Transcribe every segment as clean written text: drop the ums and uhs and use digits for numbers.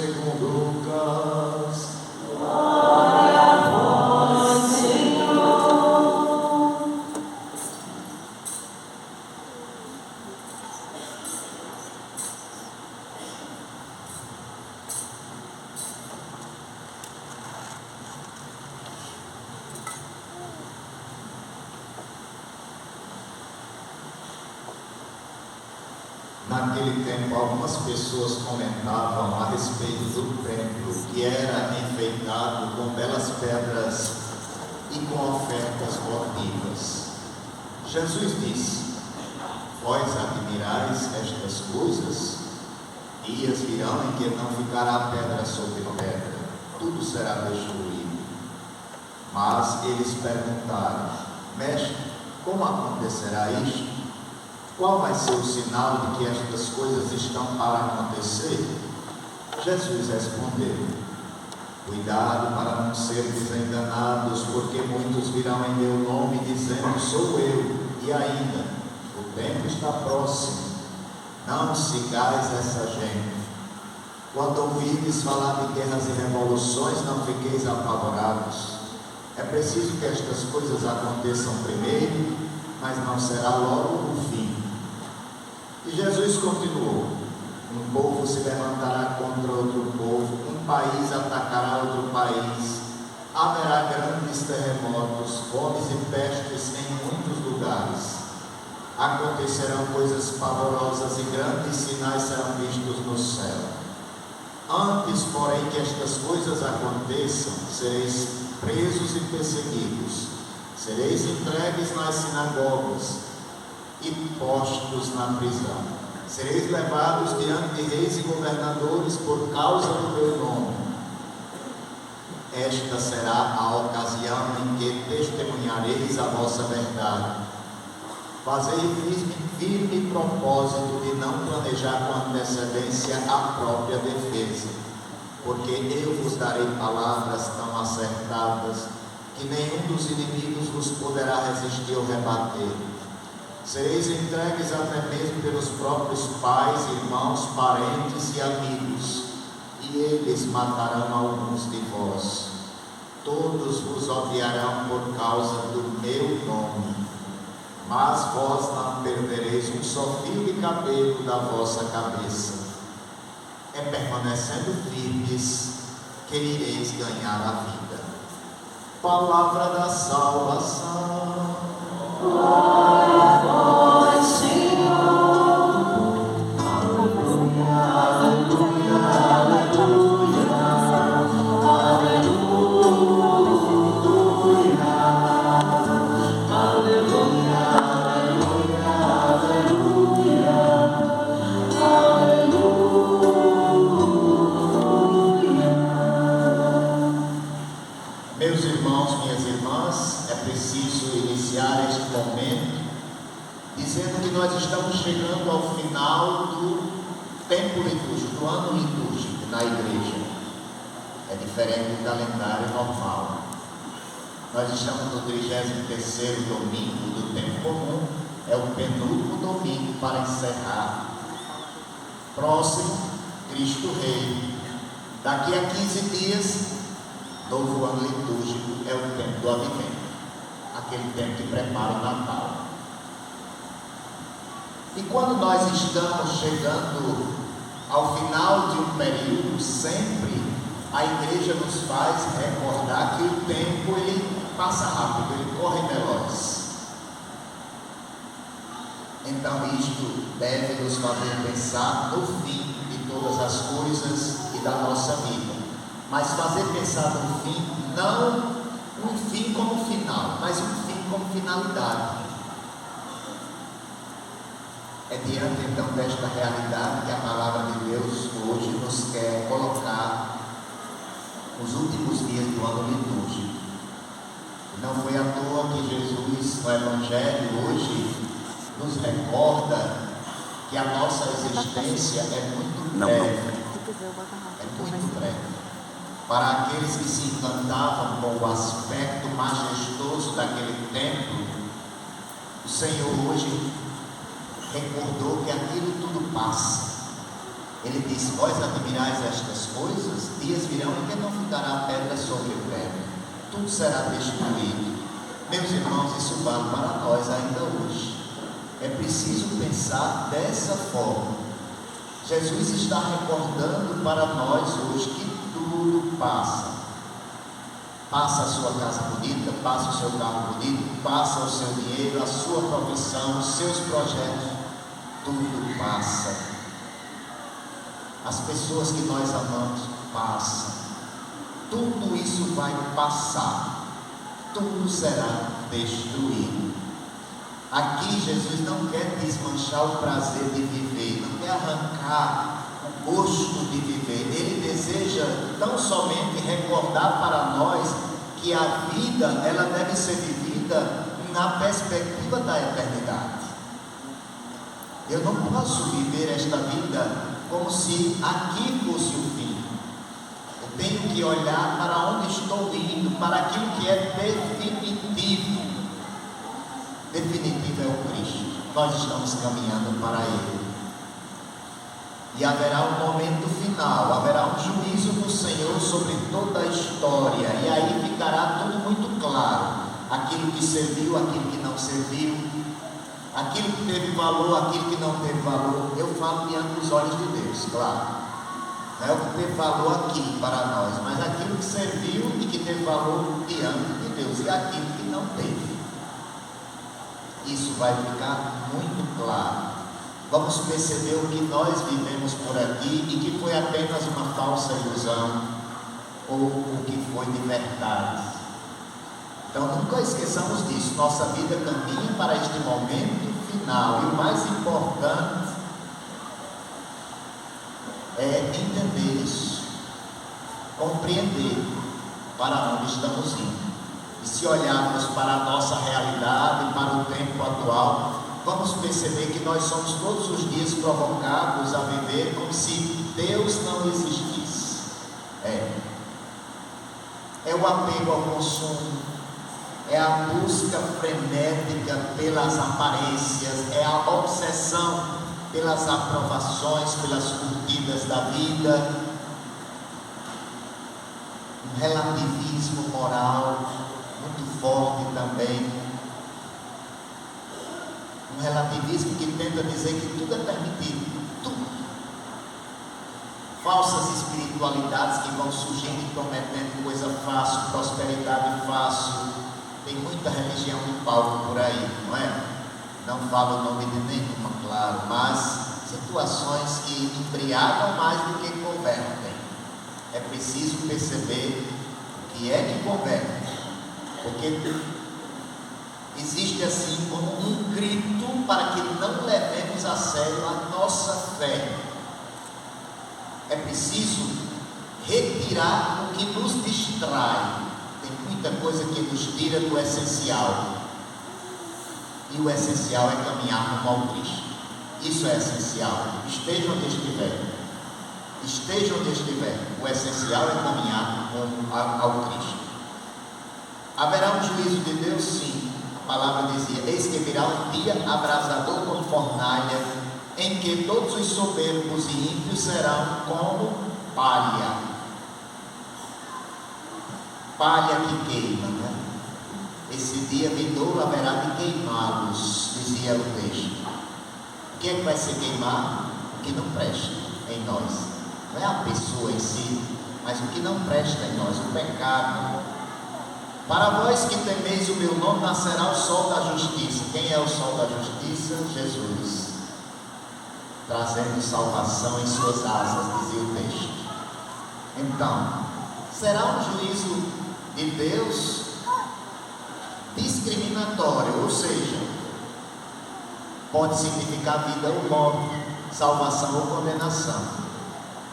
segundo Lucas. Glória a vós, Senhor. Naquele tempo, algumas pessoas comentavam a respeito do templo, que era enfeitado com belas pedras e com ofertas votivas. Jesus disse: vós admirais estas coisas? Dias virão em que não ficará pedra sobre pedra, tudo será destruído. Mas eles perguntaram: mestre, como acontecerá isto? Qual vai ser o sinal de que estas coisas estão para acontecer? Jesus respondeu: cuidado para não sermos enganados, porque muitos virão em meu nome dizendo: sou eu, e ainda, o tempo está próximo. Não sigais essa gente. Quando ouvirdes falar de guerras e revoluções, não fiqueis apavorados. É preciso que estas coisas aconteçam primeiro, mas não será logo o fim. E Jesus continuou: um povo se levantará contra outro povo, um país atacará outro país, haverá grandes terremotos, fomes e pestes em muitos lugares. Acontecerão coisas pavorosas e grandes sinais serão vistos no céu. Antes, porém, que estas coisas aconteçam, sereis presos e perseguidos, sereis entregues nas sinagogas e postos na prisão. Sereis levados diante de reis e governadores por causa do meu nome. Esta será a ocasião em que testemunhareis a vossa verdade. Fazei firme propósito de não planejar com antecedência a própria defesa, porque eu vos darei palavras tão acertadas que nenhum dos inimigos vos poderá resistir ou rebater. Sereis entregues até mesmo pelos próprios pais, irmãos, parentes e amigos, e eles matarão alguns de vós. Todos vos odiarão por causa do meu nome, mas vós não perdereis um só fio de cabelo da vossa cabeça. É permanecendo firmes que ireis ganhar a vida. Palavra da salvação. Glória a vós, Senhor. Aleluia, aleluia, aleluia, aleluia, aleluia, aleluia, aleluia. Meus irmãos, minhas irmãs, é preciso iniciar este momento dizendo que nós estamos chegando ao final do tempo litúrgico, do ano litúrgico na igreja. É diferente do calendário normal. Nós estamos no 33º domingo do tempo comum, é o penúltimo domingo para encerrar. Próximo, Cristo Rei. Daqui a 15 dias, novo ano litúrgico, é o tempo do advento, aquele tempo que prepara o Natal. E quando nós estamos chegando ao final de um período, sempre a igreja nos faz recordar que o tempo ele passa rápido, ele corre veloz. Então isto deve nos fazer pensar no fim de todas as coisas e da nossa vida. Mas fazer pensar no fim, não um fim como final, mas um fim como finalidade. É diante então desta realidade que a palavra de Deus hoje nos quer colocar nos últimos dias do ano litúrgico. E não foi à toa que Jesus, no Evangelho, hoje nos recorda que a nossa existência é muito breve. É muito breve. Para aqueles que se encantavam com o aspecto majestoso daquele templo, o Senhor hoje recordou que aquilo tudo passa. Ele diz: vós admirais estas coisas, dias virão em que não ficará pedra sobre pedra, tudo será destruído. Meus irmãos, isso vale para nós ainda hoje. É preciso pensar dessa forma. Jesus está recordando para nós hoje que tudo passa. Passa a sua casa bonita, passa o seu carro bonito, passa o seu dinheiro, a sua profissão, os seus projetos, tudo passa. As pessoas que nós amamos passam. Tudo isso vai passar. Tudo será destruído. Aqui Jesus não quer desmanchar o prazer de viver, não quer arrancar o gosto de viver. Ele deseja tão somente recordar para nós que a vida, ela deve ser vivida na perspectiva da eternidade. Eu não posso viver esta vida como se aqui fosse o fim. Eu tenho que olhar para onde estou indo, para aquilo que é definitivo. Definitivo é o Cristo. Nós estamos caminhando para Ele. E haverá um momento final, haverá um juízo do Senhor sobre toda a história. E aí ficará tudo muito claro. Aquilo que serviu, aquilo que não serviu, aquilo que teve valor, aquilo que não teve valor. Eu falo diante dos olhos de Deus, claro. Não é o que teve valor aqui para nós, mas aquilo que serviu e que teve valor diante de Deus, e aquilo que não teve. Isso vai ficar muito claro. Vamos perceber o que nós vivemos por aqui e que foi apenas uma falsa ilusão, ou o que foi de verdade. Então nunca esqueçamos disso. Nossa vida caminha para este momento final, e o mais importante é entender isso, compreender para onde estamos indo. E se olharmos para a nossa realidade, para o tempo atual, vamos perceber que nós somos todos os dias provocados a viver como se Deus não existisse. É o apego ao consumo, é a busca frenética pelas aparências, é a obsessão pelas aprovações, pelas curtidas da vida, um relativismo moral muito forte também, um relativismo que tenta dizer que tudo é permitido, tudo. Falsas espiritualidades que vão surgindo e prometendo coisa fácil, prosperidade fácil. Tem muita religião de palco por aí, não é? Não falo o nome de nenhuma, claro, mas situações que embriagam mais do que convertem. É preciso perceber o que é que converte, porque existe assim como um grito para que não levemos a sério a nossa fé. É preciso retirar o que nos distrai. Tem muita coisa que nos tira do essencial, e o essencial é caminhar rumo ao Cristo. Isso é essencial, esteja onde estiver, o essencial é caminhar rumo ao Cristo. Haverá um juízo de Deus? Sim. A palavra dizia: eis que virá um dia abrasador como fornalha, em que todos os soberbos e ímpios serão como palha que queima, né? Esse dia vindouro haverá de queimá-los, dizia o texto. O que é que vai ser queimado? O que não presta em nós. Não é a pessoa em si, mas o que não presta em nós, o pecado. Para vós que temeis o meu nome, nascerá o sol da justiça. Quem é o sol da justiça? Jesus, trazendo salvação em suas asas, dizia o texto. Então, será um juízo de Deus discriminatório, ou seja, pode significar vida ou morte, salvação ou condenação,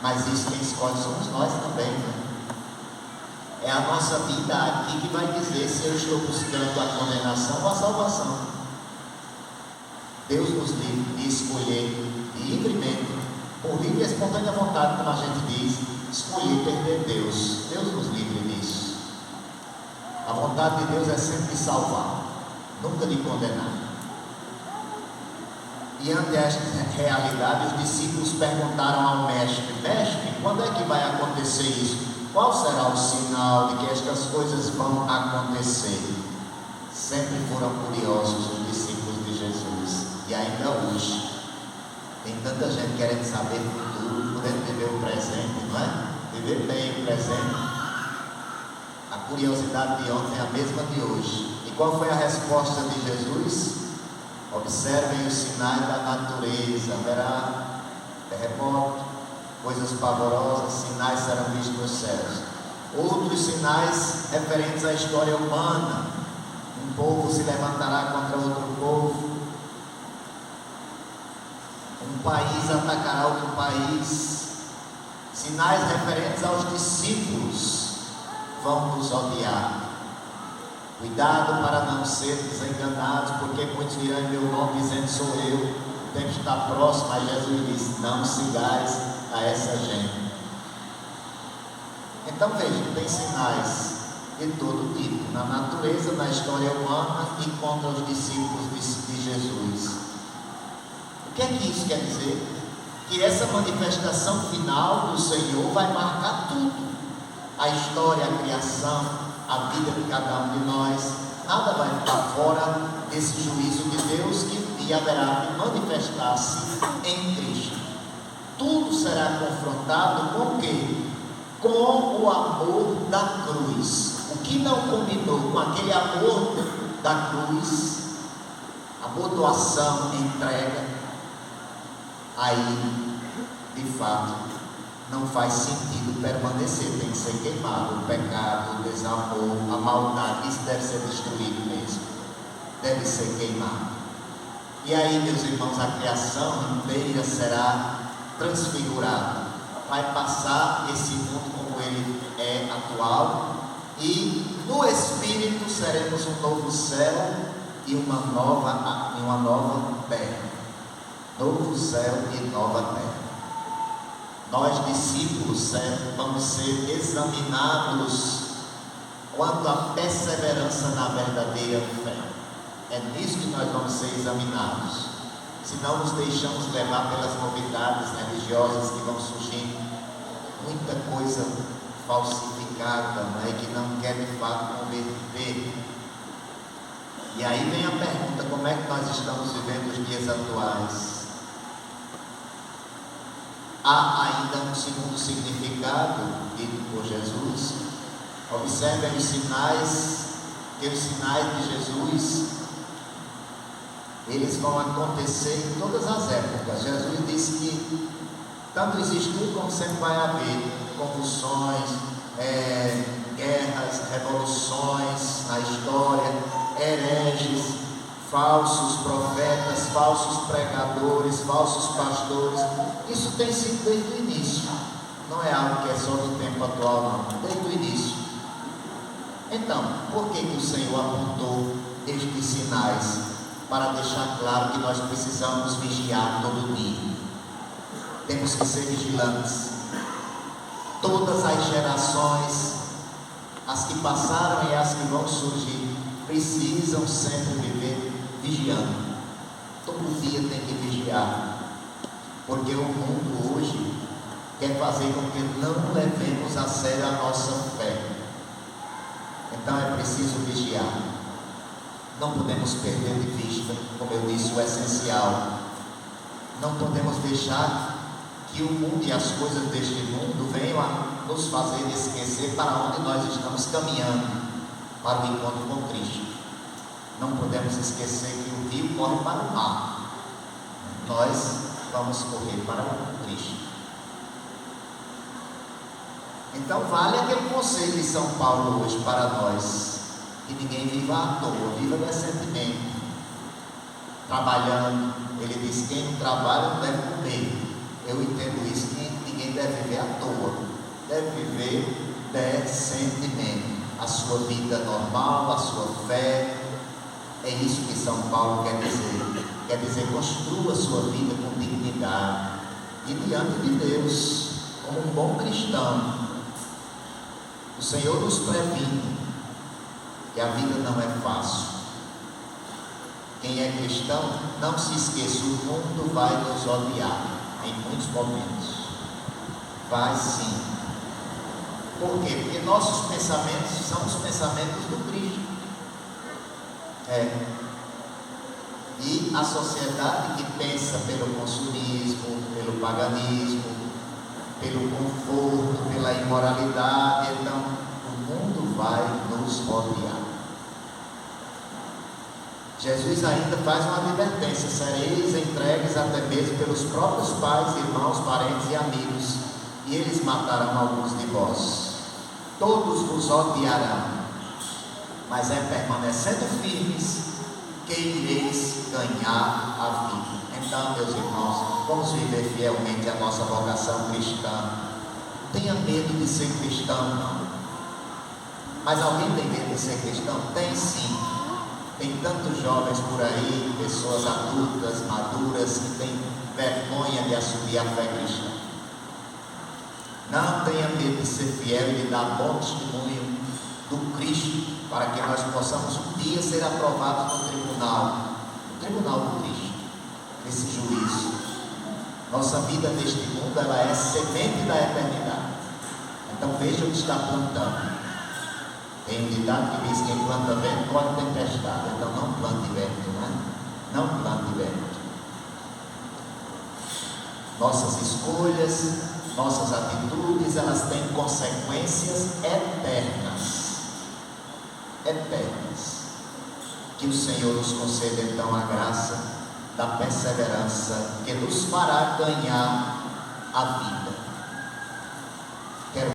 mas isso quem escolhe somos nós também, né? É a nossa vida aqui que vai dizer se eu estou buscando a condenação ou a salvação. Deus nos livre de escolher livremente, por livre e espontânea vontade, como a gente diz, escolher perder Deus. Deus nos livre disso. A vontade de Deus é sempre de salvar, nunca de condenar. E ante esta realidade, os discípulos perguntaram ao mestre: Mestre, quando é que vai acontecer isso? Qual será o sinal de que estas coisas vão acontecer? Sempre foram curiosos os discípulos de Jesus. E ainda hoje, tem tanta gente querendo saber o futuro, podendo viver o presente, não é? Viver bem o presente. A curiosidade de ontem é a mesma de hoje. E qual foi a resposta de Jesus? Observem os sinais da natureza, haverá terremoto, coisas pavorosas, sinais serão vistos nos céus. Outros sinais referentes à história humana: um povo se levantará contra outro povo, um país atacará outro país. Sinais referentes aos discípulos: vão nos odiar. Cuidado para não sermos enganados, porque muitos virão em meu nome dizendo: sou eu. O tempo está próximo, mas Jesus disse: não sigais a essa gente. Então veja, tem sinais de todo tipo, na natureza, na história humana e contra os discípulos de Jesus. O que é que isso quer dizer? Que essa manifestação final do Senhor vai marcar tudo: a história, a criação, a vida de cada um de nós. Nada vai ficar fora desse juízo de Deus que haverá de manifestar-se em Cristo. Tudo será confrontado com o quê? Com o amor da cruz. O que não combinou com aquele amor da cruz, amor, doação, entrega, aí de fato não faz sentido permanecer, tem que ser queimado. O pecado, o desamor, a maldade, isso deve ser destruído mesmo, deve ser queimado. E aí, meus irmãos, a criação inteira será transfigurada, vai passar esse mundo como ele é atual, e no Espírito seremos um novo céu e uma nova terra. Novo céu e nova terra. Nós, discípulos, vamos ser examinados quanto à perseverança na verdadeira fé. É nisso que nós vamos ser examinados. Se não nos deixamos levar pelas novidades religiosas que vão surgindo, muita coisa falsificada, né, que não quer de fato converter. E aí vem a pergunta: como é que nós estamos vivendo os dias atuais? Há ainda um segundo significado dito por Jesus. Observem os sinais, que os sinais de Jesus, eles vão acontecer em todas as épocas. Jesus disse que tanto existiu como sempre vai haver convulsões, guerras, revoluções na história, hereges, falsos profetas, falsos pregadores, falsos pastores. Isso tem sido desde o início, não é algo que é só do tempo atual, não, desde o início. Então, por que o Senhor apontou estes sinais? Para deixar claro que nós precisamos vigiar todo dia. Temos que ser vigilantes. Todas as gerações, as que passaram e as que vão surgir, precisam sempre viver vigiando. Todo dia tem que vigiar, porque o mundo hoje quer fazer com que não levemos a sério a nossa fé. Então é preciso vigiar. Não podemos perder de vista, como eu disse, o essencial. Não podemos deixar que o mundo e as coisas deste mundo venham a nos fazer esquecer para onde nós estamos caminhando, para o encontro com Cristo. Não podemos esquecer que o rio corre para o mar. Nós vamos correr para o Cristo. Então vale aquele conselho de São Paulo hoje para nós: que ninguém viva à toa, viva decentemente, trabalhando. Ele diz: quem não trabalha não deve comer. Eu entendo isso, que ninguém deve viver à toa, deve viver decentemente a sua vida normal, a sua fé. É isso que São Paulo quer dizer. Quer dizer, construa a sua vida com dignidade e diante de Deus, como um bom cristão. O Senhor nos previne que a vida não é fácil. quem é cristão, não se esqueça, o mundo vai nos odiar em muitos momentos. Vai sim. Por quê? Porque nossos pensamentos são os pensamentos do Cristo. E a sociedade que pensa pelo consumismo, pelo paganismo, pelo conforto, pela imoralidade, então o mundo vai nos odiar. Jesus ainda faz uma advertência: sereis entregues até mesmo pelos próprios pais, irmãos, parentes e amigos, e eles matarão alguns de vós. Todos vos odiarão, mas é permanecendo firmes que ireis ganhar a vida. Então, meus irmãos, vamos viver fielmente a nossa vocação cristã. Tenha medo de ser cristão, não. Mas alguém tem medo de ser cristão? Tem sim. Tem tantos jovens por aí, pessoas adultas, maduras, que têm vergonha de assumir a fé cristã. Não tenha medo de ser fiel e de dar bom testemunho do Cristo, para que nós possamos um dia ser aprovados no tribunal do Cristo, nesse juízo. Nossa vida neste mundo, ela é semente da eternidade. Então veja o que está plantando. Tem um ditado que diz: quem planta vento colhe tempestade. Então não plante vento, né? Não plante vento. Nossas escolhas, nossas atitudes, elas têm consequências eternas. Que o Senhor nos conceda então a graça da perseverança, que nos fará ganhar a vida.